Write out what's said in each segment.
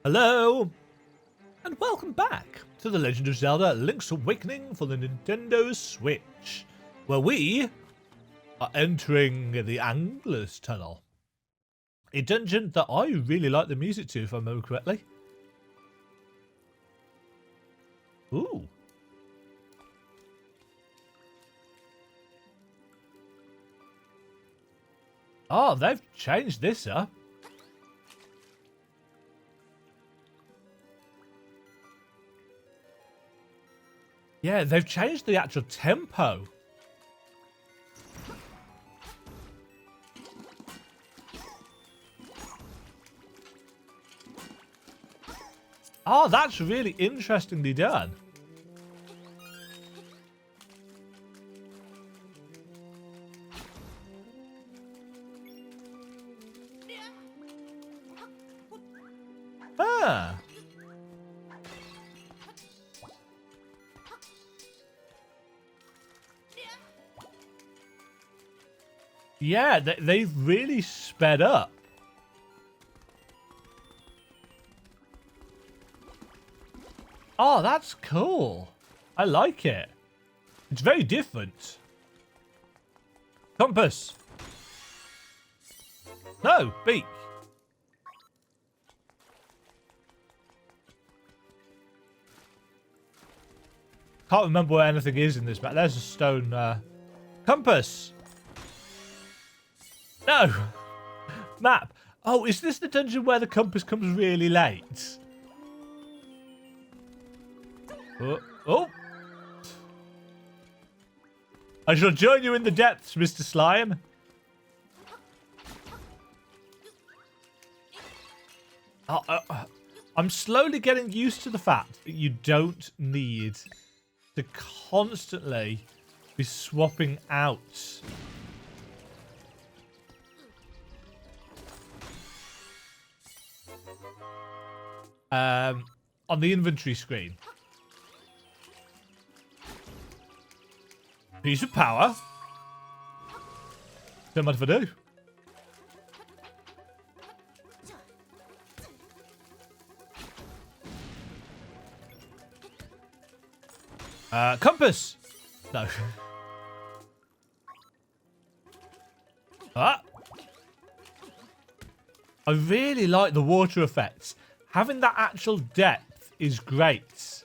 Hello, and welcome back to The Legend of Zelda Link's Awakening for the Nintendo Switch, where we are entering the Angler's Tunnel. A dungeon that I really like the music to, if I remember correctly. Ooh. Oh, they've changed this up. Yeah, they've changed the actual tempo. Oh, that's really interestingly done. Ah. Yeah, they've really sped up. Oh, that's cool. I like it. It's very different. Compass. No, beak. Can't remember where anything is in this map. There's a stone compass. No. Map. Oh, is this the dungeon where the compass comes really late? Oh. I shall join you in the depths, Mr. Slime. I'm slowly getting used to the fact that you don't need to constantly be swapping out. On the inventory screen. Piece of power. Don't mind if I do. Compass. No. Ah. I really like the water effects. Having that actual depth is great.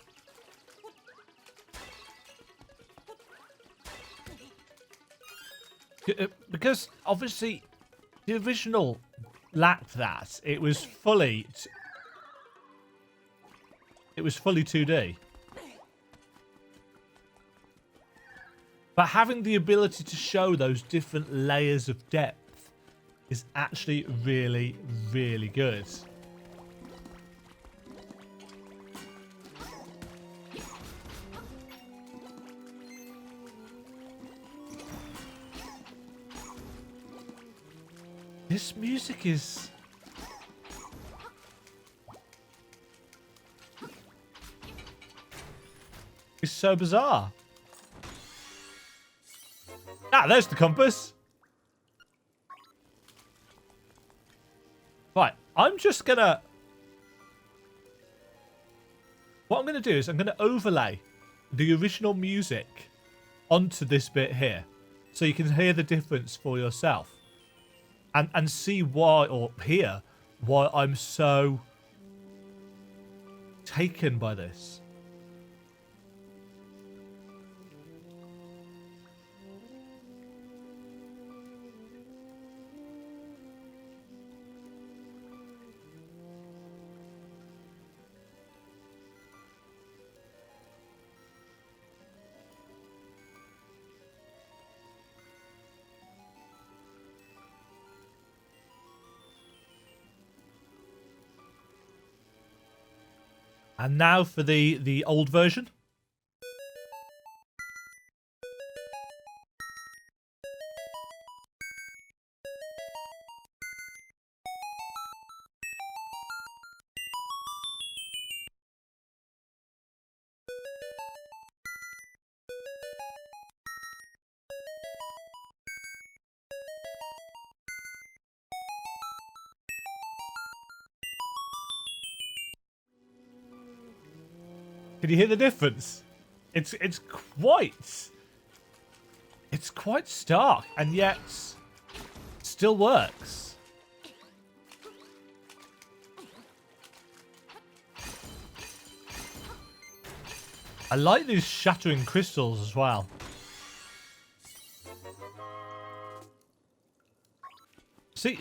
Because obviously the original lacked that. It was fully 2D. But having the ability to show those different layers of depth is actually really, really good. This music is... it's so bizarre. Ah, there's the compass. Right, I'm just gonna... what I'm gonna do is I'm gonna overlay the original music onto this bit here, so you can hear the difference for yourself. And see why, or hear why I'm so taken by this. And now for the old version. Can you hear the difference? It's quite stark, and yet still works. I like these shattering crystals as well. See,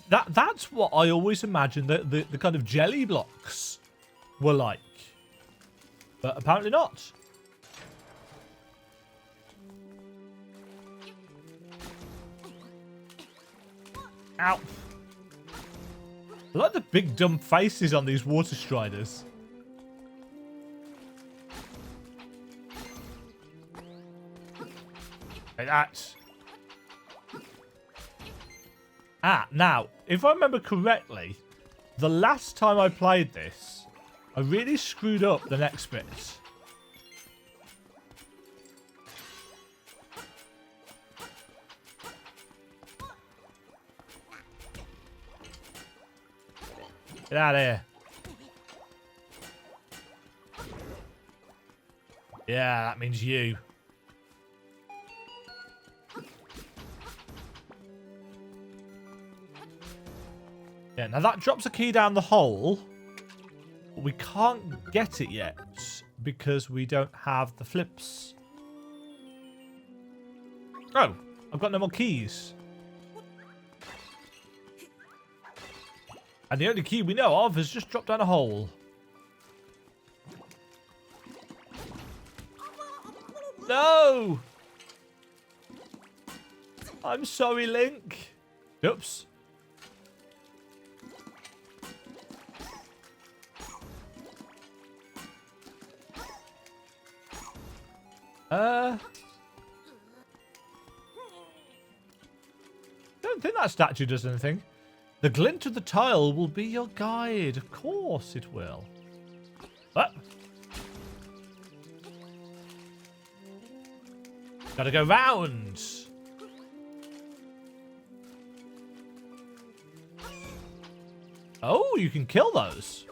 that's what I always imagined that the kind of jelly blocks were like. But apparently not. Ow. I like the big dumb faces on these water striders. Like that. Now, if I remember correctly, the last time I played this, I really screwed up the next bit. Get out of here. Yeah, that means you. Yeah, now that drops a key down the hole. But we can't get it yet because we don't have the flips. Oh, I've got no more keys. And the only key we know of has just dropped down a hole. No! I'm sorry, Link. Oops. Don't think that statue does anything. The glint of the tile will be your guide. Of course it will. What? Gotta go round. Oh, you can kill those.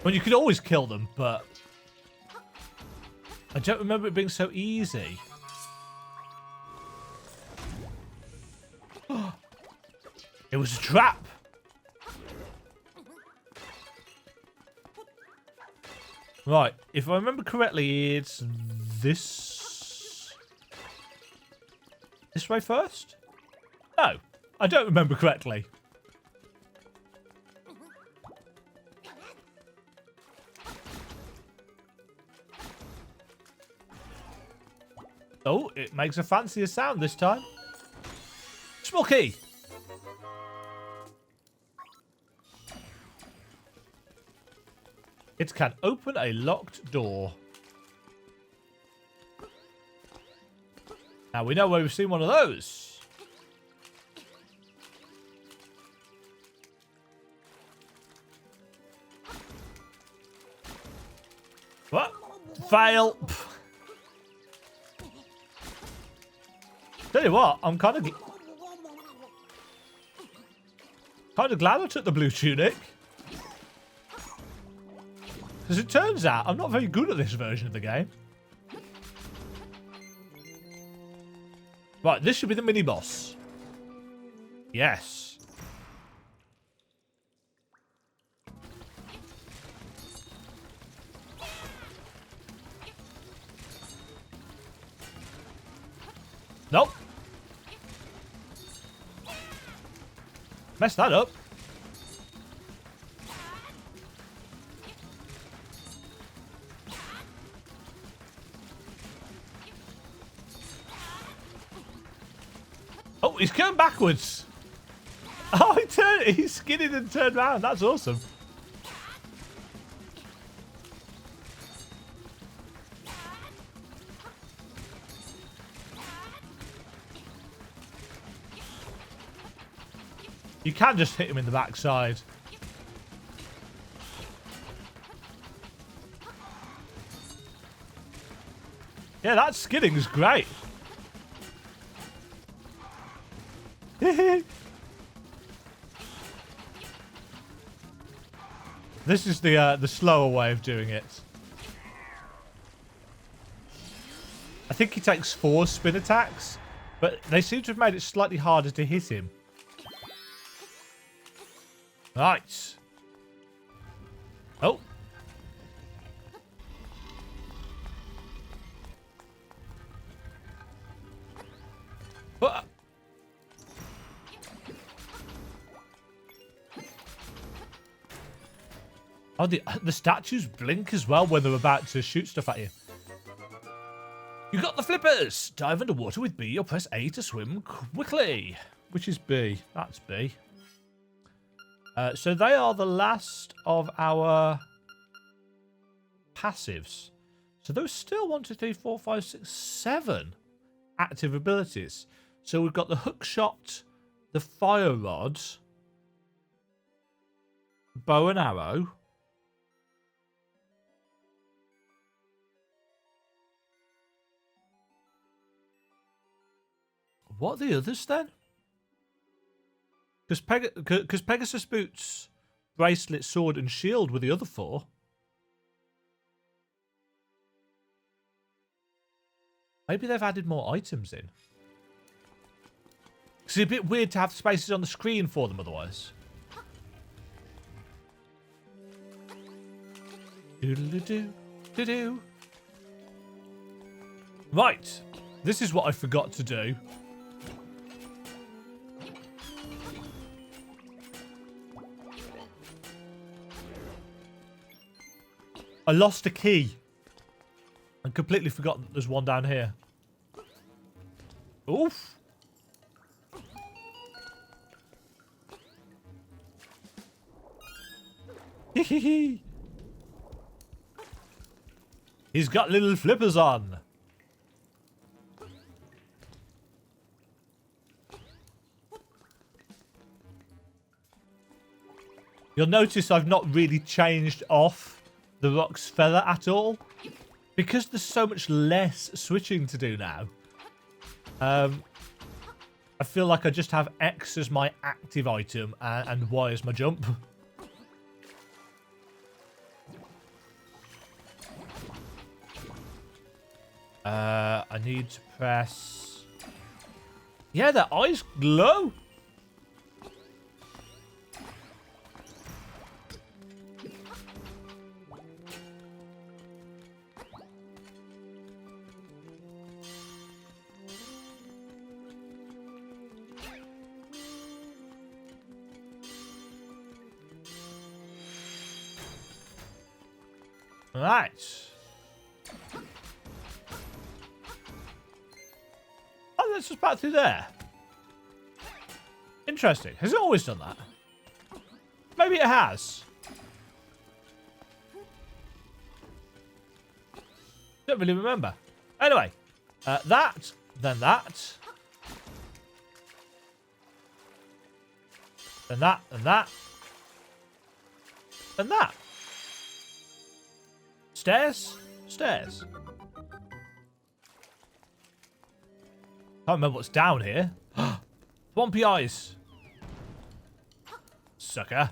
Well, you could always kill them, but I don't remember it being so easy. It was a trap. Right, if I remember correctly, it's this way first? No, I don't remember correctly. Oh, it makes a fancier sound this time. Small key. It can open a locked door. Now we know where we've seen one of those. What? Fail. Tell you what, I'm kind of glad I took the blue tunic. Because it turns out I'm not very good at this version of the game. Right, this should be the mini-boss. Yes. Nope. Messed that up. Oh, he's going backwards. Oh, he skidded and turned around. That's awesome. You can just hit him in the backside. Yeah, that skidding is great. This is the slower way of doing it. I think he takes 4 spin attacks, but they seem to have made it slightly harder to hit him. Right. Oh. What? Oh, the statues blink as well when they're about to shoot stuff at you. You got the flippers! Dive underwater with B or press A to swim quickly. Which is B. That's B. So they are the last of our passives. So those still 1, 2, 3, 4, 5, 6, 7 active abilities. So we've got the hook shot, the fire rod, bow and arrow. What are the others then? Because Pegasus boots, bracelet, sword, and shield were the other 4. Maybe they've added more items in. It's a bit weird to have spaces on the screen for them otherwise. Doodle-doo, doo-doo. Right. This is what I forgot to do. I lost a key. And completely forgot that there's one down here. Oof. He's got little flippers on. You'll notice I've not really changed off the rock's feather at all. Because there's so much less switching to do now. I feel like I just have X as my active item and Y as my jump. I need to press... Yeah, their eyes glow. Right. Oh, that's just back through there. Interesting. Has it always done that? Maybe it has. Don't really remember. Anyway, that, then that. Then that, and that. And that. Stairs? Stairs. Can't remember what's down here. Swampy eyes. Sucker.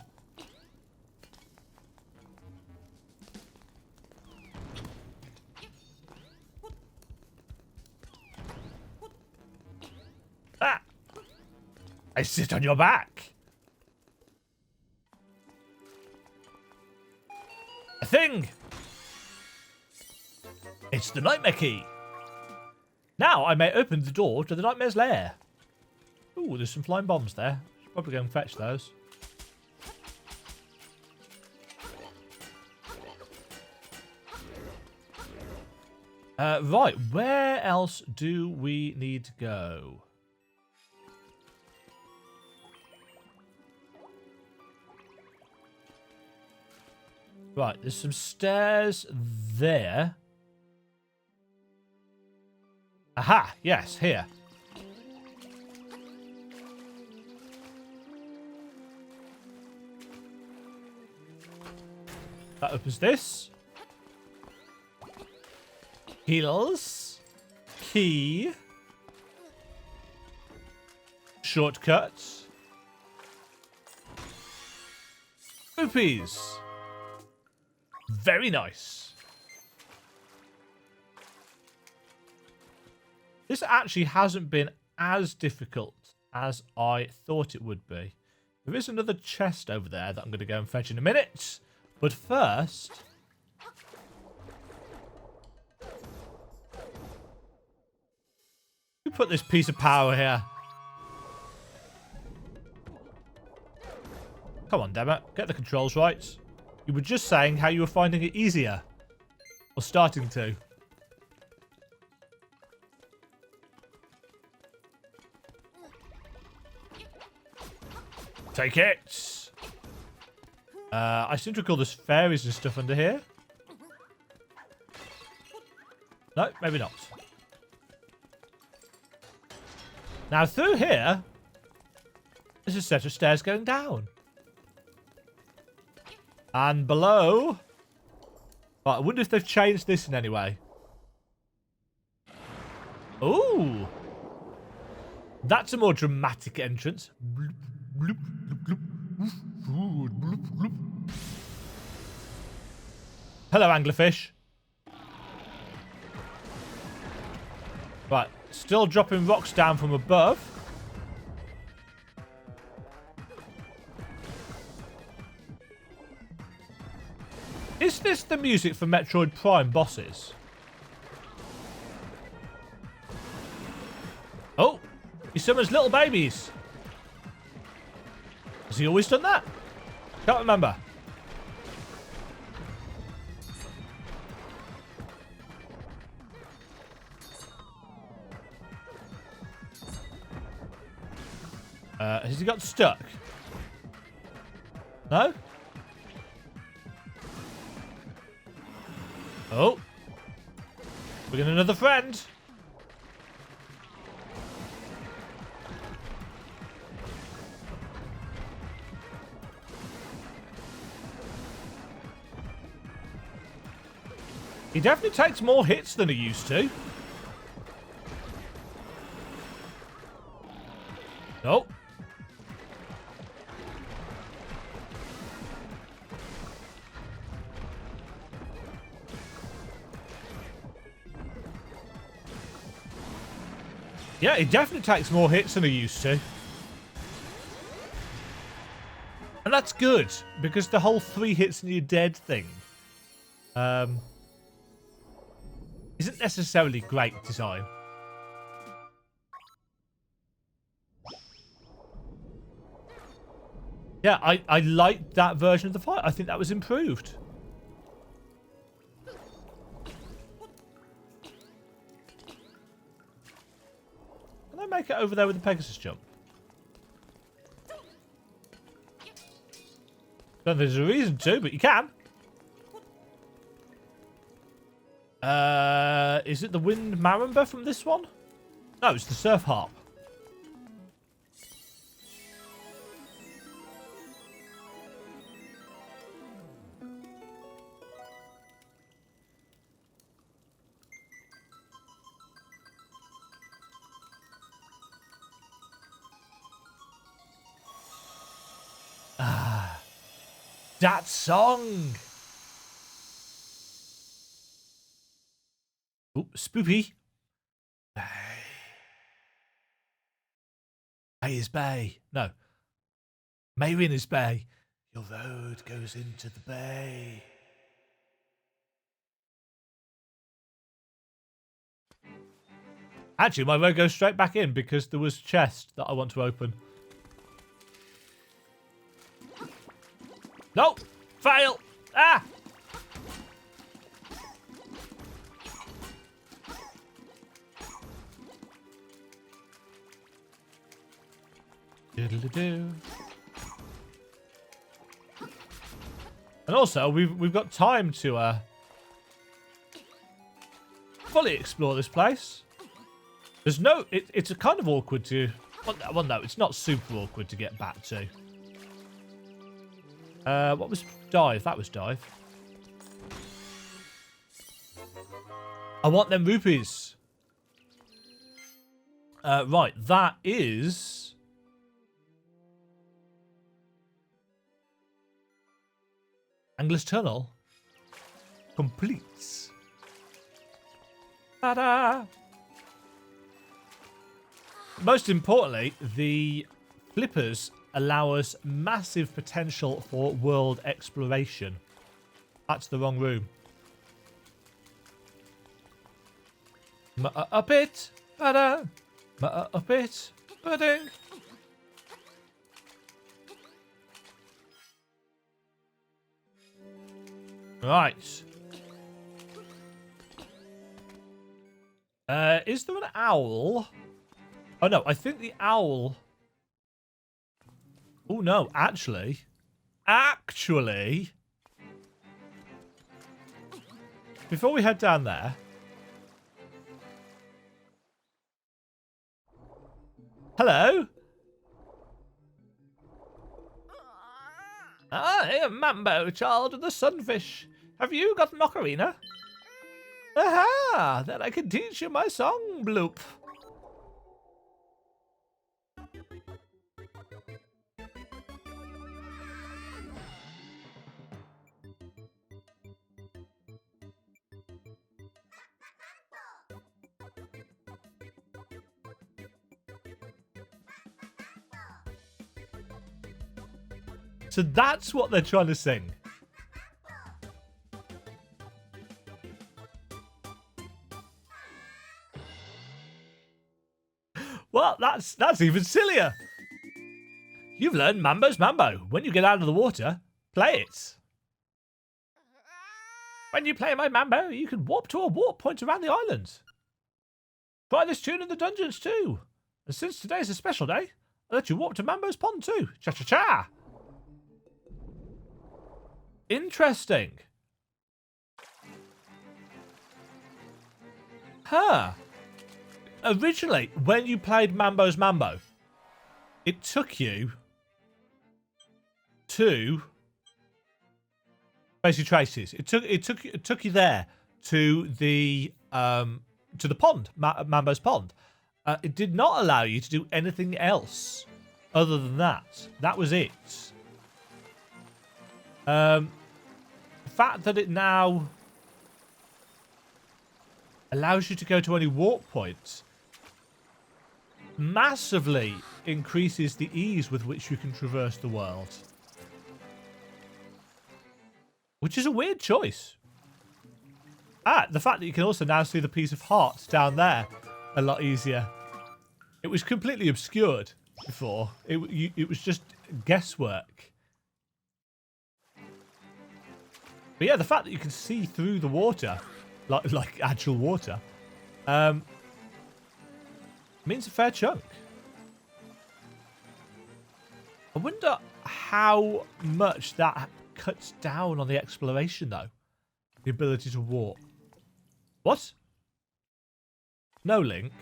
Ah! I sit on your back. A thing. It's the nightmare key. Now I may open the door to the nightmare's lair. Ooh, there's some flying bombs there. Should probably go and fetch those. Right, where else do we need to go? Right, there's some stairs there. Aha, yes, here. That opens this. Heals. Key. Shortcut. Rupees. Very nice. This actually hasn't been as difficult as I thought it would be. There is another chest over there that I'm going to go and fetch in a minute. But first... we put this piece of power here. Come on, damn it. Get the controls right. You were just saying how you were finding it easier. Or starting to. Take it! I seem to recall there's fairies and stuff under here. No, maybe not. Now through here, there's a set of stairs going down. And below... right, I wonder if they've changed this in any way. Ooh! That's a more dramatic entrance. Hello, anglerfish. Right, still dropping rocks down from above. Is this the music for Metroid Prime bosses? Oh, he summons little babies. Has he always done that? Can't remember. Has he got stuck? No? Oh. We got another friend. He definitely takes more hits than he used to. Nope. Yeah, he definitely takes more hits than he used to. And that's good, because the whole 3 hits and you're dead thing isn't necessarily great design. Yeah, I liked that version of the fight. I think that was improved. Can I make it over there with the Pegasus jump? Don't think there's a reason to, but you can. Is it the wind marimba from this one? No, it's the surf harp. Ah, that song. Oh, spoopy. Bay. Bay is bay. No. Mayrin is bay. Your road goes into the bay. Actually, my road goes straight back in because there was a chest that I want to open. No! Fail! Ah! Diddle-a-doo. And also, we've got time to fully explore this place. There's no... It's a kind of awkward to... Well, no, it's not super awkward to get back to. What was dive? That was dive. I want them rupees. Right, that is... Angler's Tunnel. completes. Ta-da! Most importantly, the flippers allow us massive potential for world exploration. That's the wrong room. Up it, ta-da! Up it, pudding. Right. Is there an owl? Oh, no. I think the owl... Oh, no. Actually. Before we head down there... Hello? I am Mambo, child of the sunfish. Have you got an ocarina? Aha! Then I can teach you my song, Bloop. So that's what they're trying to sing. Well, that's even sillier. You've learned Mambo's Mambo. When you get out of the water, play it. When you play my Mambo, you can warp to a warp point around the island. Try this tune in the dungeons too. And since today's a special day, I'll let you warp to Mambo's pond too. Cha-cha-cha! Interesting. Huh. Originally, when you played Mambo's Mambo, it took you to Tracy Tracy's. It took you there to the pond, Mambo's pond. It did not allow you to do anything else other than that. That was it. The fact that it now allows you to go to any warp points massively increases the ease with which you can traverse the world. Which is a weird choice. The fact that you can also now see the piece of heart down there a lot easier. It was completely obscured before. It was just guesswork. But yeah, the fact that you can see through the water, like actual water, means a fair chunk. I wonder how much that cuts down on the exploration, though. The ability to warp. What? No link.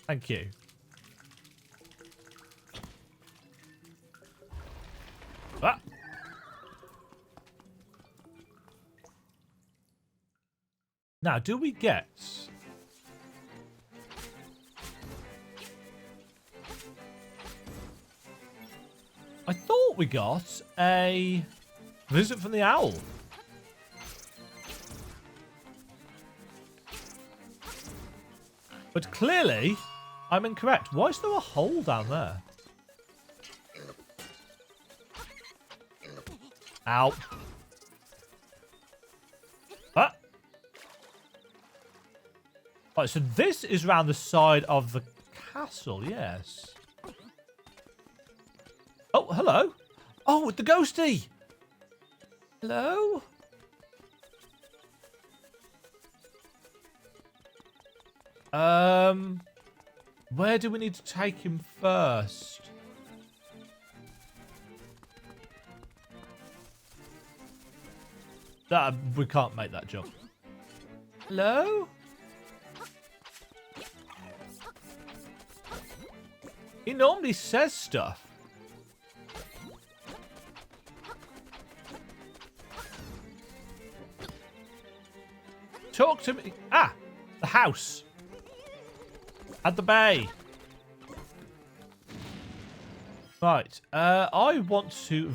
Thank you. Ah. Now, do we get... I thought we got a visit from the owl. But clearly, I'm incorrect. Why is there a hole down there? Ow. Ah. Right, so this is around the side of the castle, yes. Oh, hello. Oh, the ghosty. Hello? Where do we need to take him first? We can't make that jump. Hello? He normally says stuff. Talk to me. Ah, the house. At the bay. Right. I want to...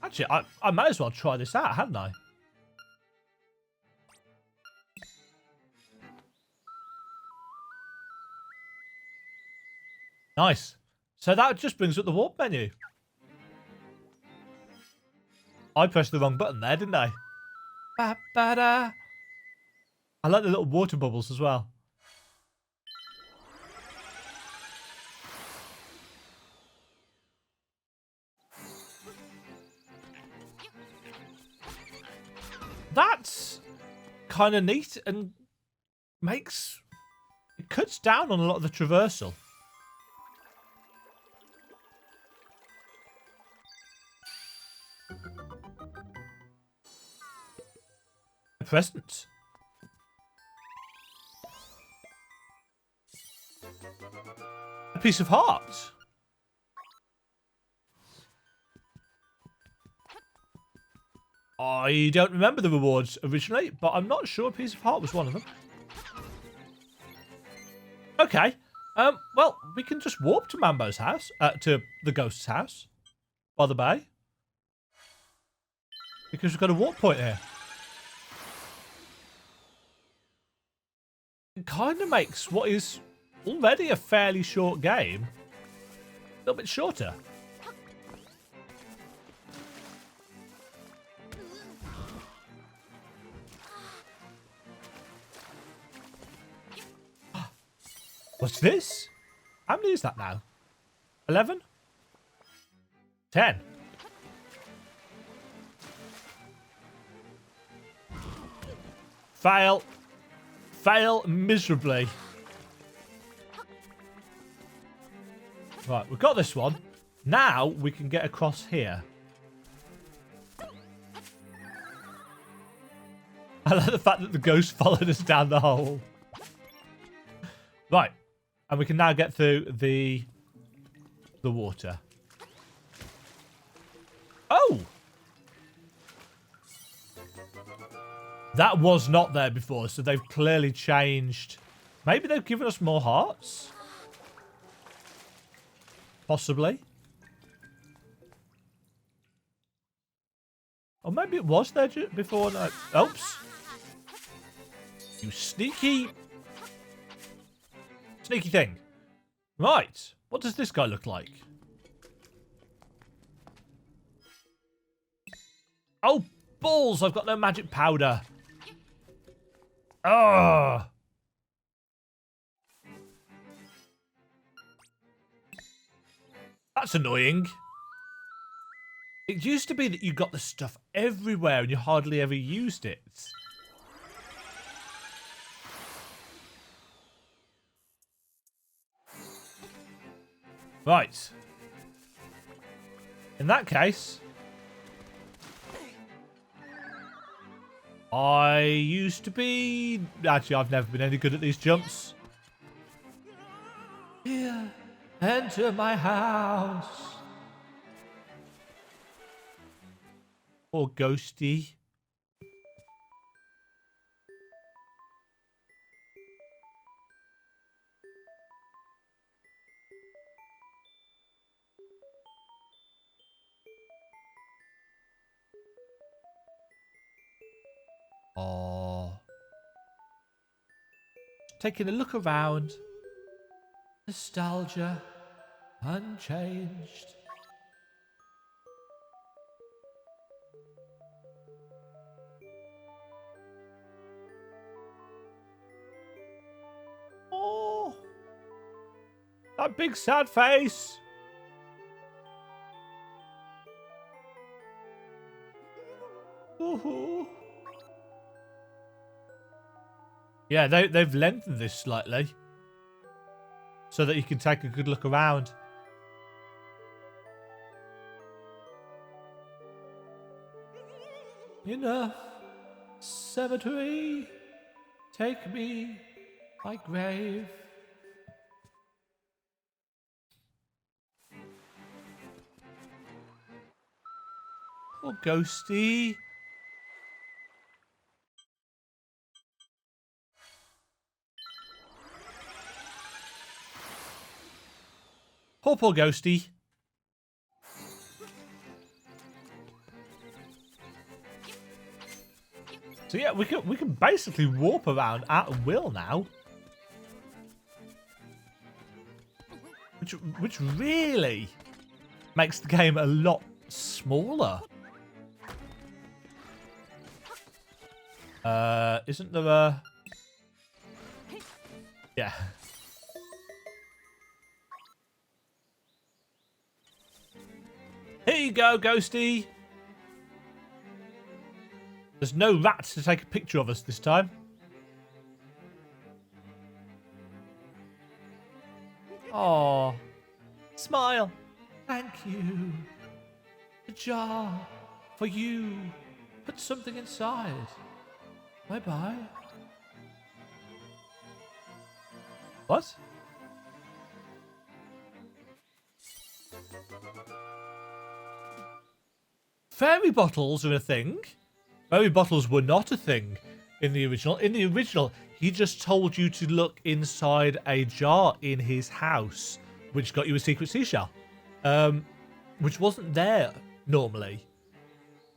Actually, I might as well try this out, hadn't I? Nice. So that just brings up the warp menu. I pressed the wrong button there, didn't I? Ba-ba-da. I like the little water bubbles as well. That's kind of neat and it cuts down on a lot of the traversal. A present. A piece of heart. I don't remember the rewards originally, but I'm not sure a piece of heart was one of them. Okay. Well, we can just warp to Mambo's house, to the ghost's house, by the bay. Because we've got a warp point here. It kind of makes what is already a fairly short game a little bit shorter. What's this? How many is that now? 11? 10. Fail. Fail miserably. Right, we've got this one. Now we can get across here. I like the fact that the ghost followed us down the hole. Right. And we can now get through the water. Oh! That was not there before, so they've clearly changed. Maybe they've given us more hearts? Possibly. Or maybe it was there before. No. Oops. You sneaky thing. Right. What does this guy look like? Oh, balls. I've got no magic powder. Ugh. That's annoying. It used to be that you got the stuff everywhere and you hardly ever used it. Right. In that case, I used to be... Actually, I've never been any good at these jumps. Here, enter my house. Poor ghosty. Oh. Taking a look around. Nostalgia. Unchanged. Oh. That big sad face. Ooh. Yeah, they've lengthened this slightly. So that you can take a good look around. Enough. Cemetery. Take me. My grave. Oh, ghosty. Poor ghosty. So yeah, we can basically warp around at will now. Which really makes the game a lot smaller. Isn't there a... Yeah. Here you go, Ghosty. There's no rats to take a picture of us this time. Oh, smile. Thank you. A jar for you. Put something inside. Bye-bye. What? Fairy bottles are a thing. Fairy bottles were not a thing in the original. In the original, he just told you to look inside a jar in his house, which got you a secret seashell, which wasn't there normally.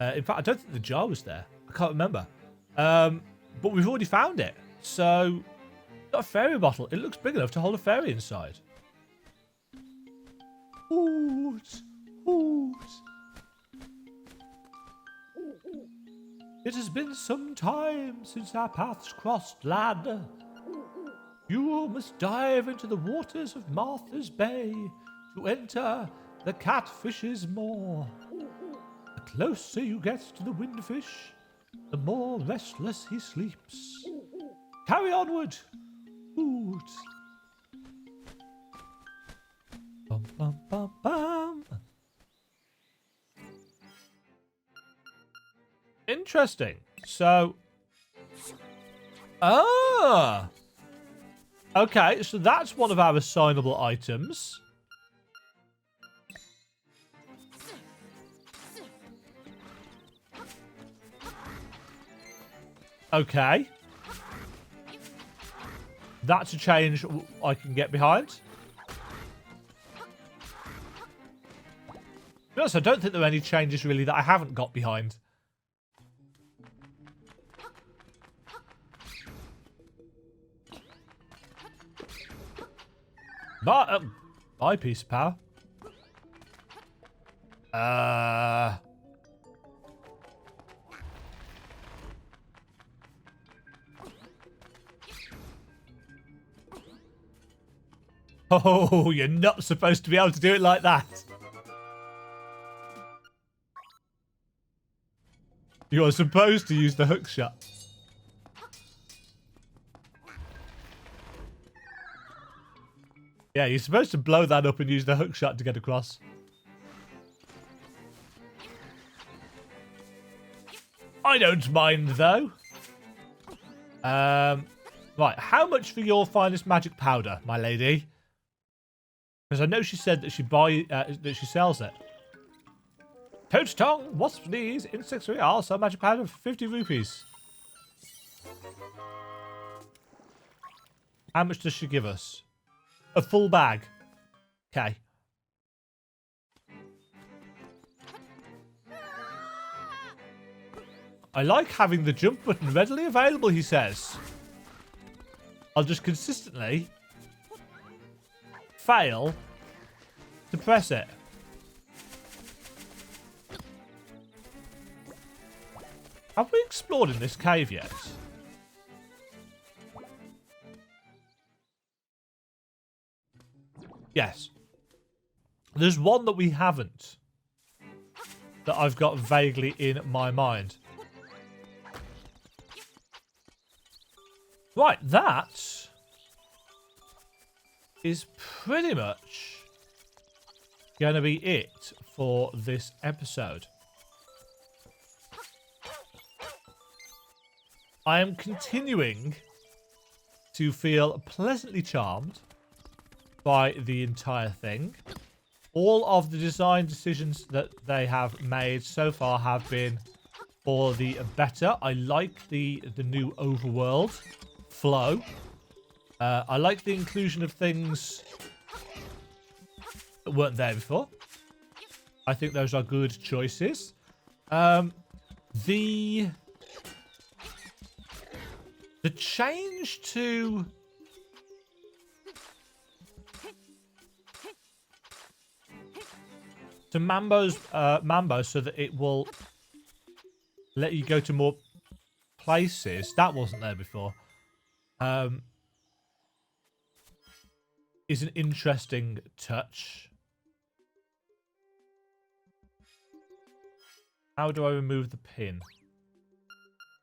In fact, I don't think the jar was there. I can't remember. But we've already found it. So, got a fairy bottle. It looks big enough to hold a fairy inside. Hoot, hoot. It has been some time since our paths crossed, lad. You must dive into the waters of Martha's Bay to enter the catfish's maw. The closer you get to the windfish, the more restless he sleeps. Carry onward. Hoot. Bum, bum, bum, bum. Interesting. So... Ah! Okay, so that's one of our assignable items. Okay. That's a change I can get behind. To be honest, I don't think there are any changes really that I haven't got behind. But, bye, piece of power. Oh, you're not supposed to be able to do it like that. You're supposed to use the hook shot. Yeah, you're supposed to blow that up and use the hook shot to get across. I don't mind, though. Right, how much for your finest magic powder, my lady? Because I know she said that she sells it. Toad's tongue, wasp's knees, insects real, sell magic powder for 50 rupees. How much does she give us? A full bag. Okay. I like having the jump button readily available, he says. I'll just consistently fail to press it. Have we explored in this cave yet? Yes. There's one that we haven't. That I've got vaguely in my mind. Right, that is pretty much going to be it for this episode. I am continuing to feel pleasantly charmed by the entire thing. All of the design decisions that they have made so far have been for the better. I like the new overworld flow. I like the inclusion of things that weren't there before. I think those are good choices. The The change to Mambo so that it will let you go to more places. That wasn't there before. Is an interesting touch. How do I remove the pin?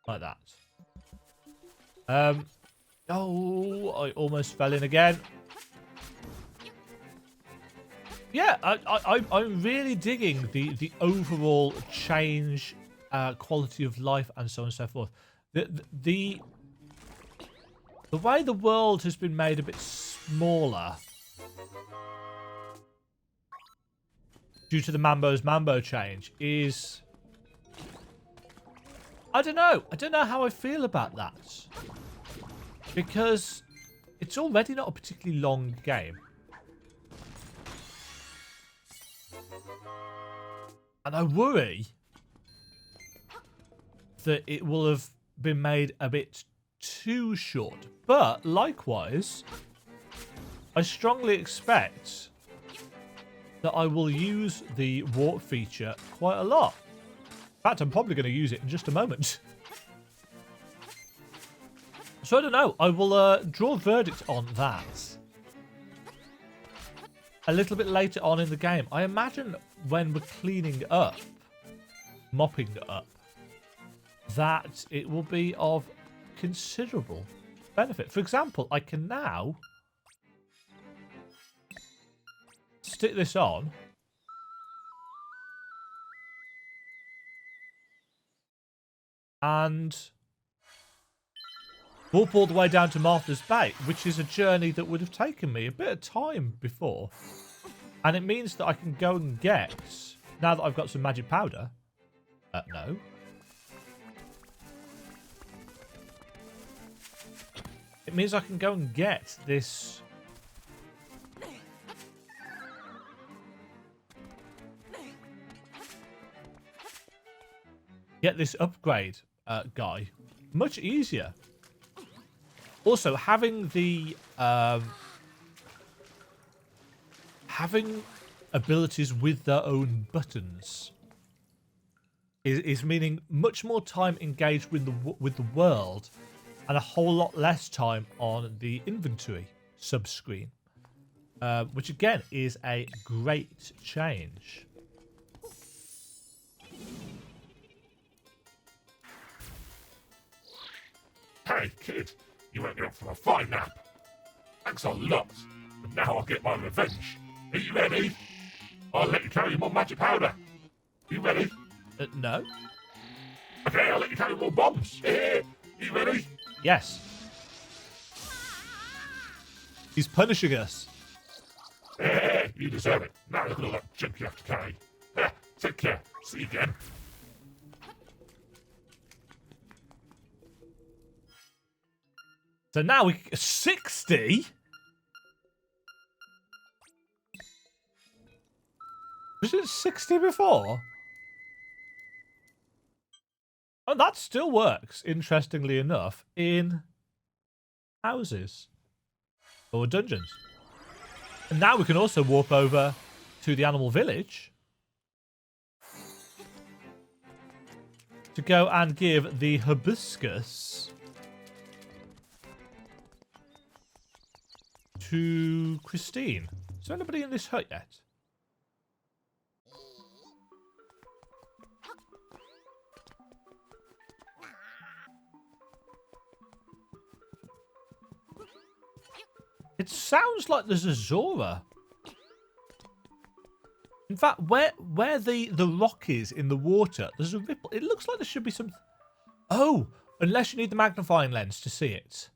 Like that. Oh, I almost fell in again. Yeah, I'm really digging the overall change, quality of life, and so on and so forth. The way the world has been made a bit smaller due to the Mambo change is... I don't know. I don't know how I feel about that. Because it's already not a particularly long game. And I worry that it will have been made a bit too short. But likewise, I strongly expect that I will use the warp feature quite a lot. In fact, I'm probably going to use it in just a moment. So I don't know. I will draw a verdict on that a little bit later on in the game. I imagine when we're cleaning up, mopping up, that it will be of considerable benefit. For example, I can now stick this on. And warp all the way down to Martha's Bay, which is a journey that would have taken me a bit of time before. And it means that I can go and get, now that I've got some magic powder. No. It means I can go and get this... Get this upgrade guy much easier. Also, having the having abilities with their own buttons is meaning much more time engaged with the world and a whole lot less time on the inventory sub-screen, which again is a great change. Hey, kid, you went me up for a fine nap. Thanks a lot, but now I'll get my revenge. Are you ready? I'll let you carry more magic powder. You ready? No. Okay, I'll let you carry more bombs. You ready? Yes. He's punishing us. You deserve it. Now look at all that junk you have to carry. Take care. See you again. So now we 60. Was it 60 before? Oh, that still works, interestingly enough, in houses or dungeons. And now we can also warp over to the animal village to go and give the hibiscus to Christine. Is there anybody in this hut yet? It sounds like there's a Zora. In fact, where the rock is in the water, there's a ripple. It looks like there should be some... Oh, unless you need the magnifying lens to see it.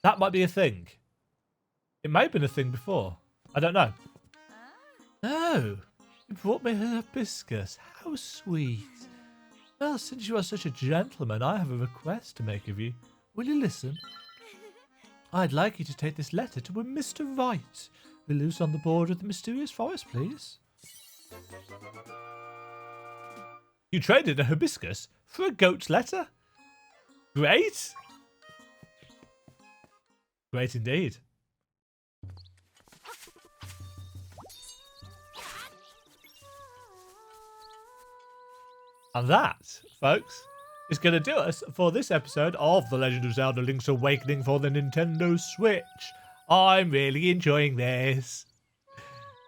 That might be a thing. It may have been a thing before. I don't know. Oh, you brought me a hibiscus. How sweet. Well, since you are such a gentleman, I have a request to make of you. Will you listen? I'd like you to take this letter to a Mr. Wright, who lives on the border of the mysterious forest, please. You traded a hibiscus for a goat's letter. Great. Great indeed. And that, folks, is going to do us for this episode of The Legend of Zelda Link's Awakening for the Nintendo Switch. I'm really enjoying this.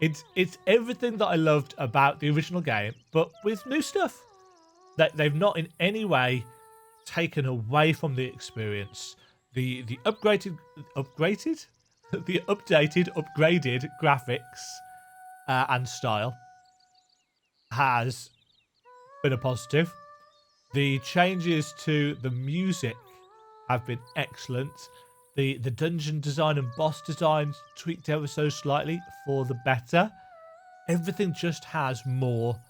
It's everything that I loved about the original game, but with new stuff. They've not in any way taken away from the experience. The updated, upgraded graphics and style has been a positive. The changes to the music have been excellent. The dungeon design and boss design tweaked ever so slightly for the better. Everything just has more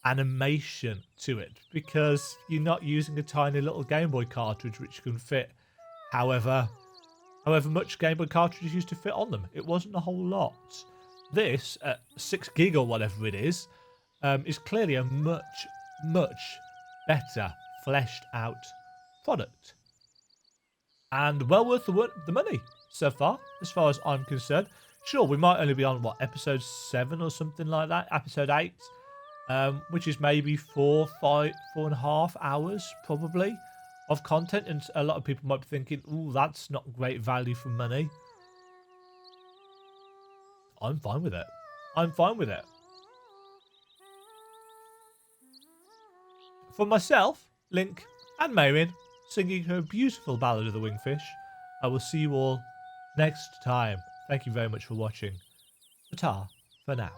animation to it because you're not using a tiny little Game Boy cartridge which can fit however much Game Boy cartridges used to fit on them. It wasn't a whole lot. This, at 6 gig or whatever it is clearly a much better fleshed out product. And well worth the money so far, as far as I'm concerned. Sure, we might only be on, what, episode 7 or something like that, episode 8, which is maybe 4.5 hours, probably, of content. And a lot of people might be thinking, ooh, that's not great value for money. I'm fine with it. I'm fine with it. For myself, Link, and Mayrin, singing her beautiful ballad of the Wingfish, I will see you all next time. Thank you very much for watching. Ta for now.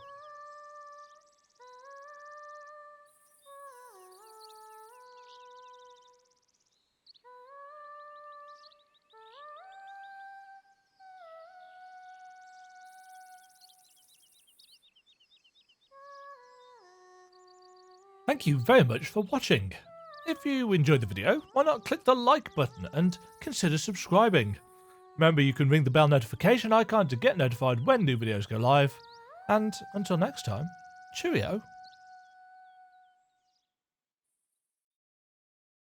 Thank you very much for watching. If you enjoyed the video, why not click the like button and consider subscribing. Remember, you can ring the bell notification icon to get notified when new videos go live. And until next time, cheerio.